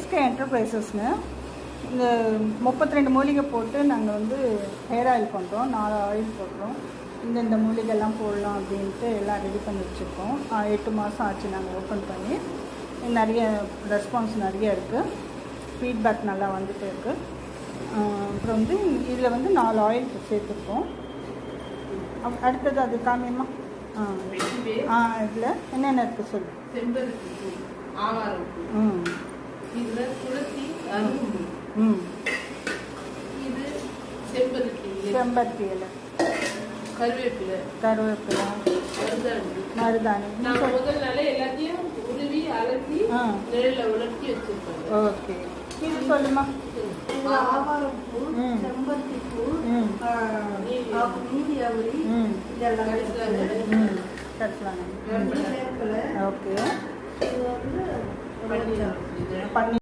SK என்டர்பிரைசஸ்னு இந்த 32 மூலிகை போட்டு நாங்கள் வந்து ஹேர் ஆயில் பண்ணுறோம். 4 ஆயில் போடுறோம். இந்த மூலிகைலாம் போடலாம் அப்படின்ட்டு எல்லாம் ரெடி பண்ணி வச்சுருக்கோம். 8 மாதம் ஆச்சு நாங்கள் ஓப்பன் பண்ணி. நிறைய ரெஸ்பான்ஸ் நிறைய இருக்குது. ஃபீட்பேக் நல்லா வந்துகிட்டே இருக்குது. அப்புறம் வந்து இதில் வந்து 4 ஆயில் சேர்த்துருக்கோம். அடுத்தது அது காமியம்மா. இதில் என்னென்ன இருக்குது சொல்லு. செம்பருத்தி, ஆவாரம்பூ, இதில் துளசி, அரும்பு, இது செம்பருத்தி இலை, கருவேப்பிலை, மருதாணி. நான் முதல் நாளே எல்லாத்தையும் உருவி அலசி நெல்லில் உலர்த்தி வச்சிருக்கேன். ஓகே, இது சொல்லுமா. ஆவாரம்பூ, செம்பருத்தி பூ, நீதி அவரி, இதெல்லாம் ஓகே. இது வந்து பன்னீர்.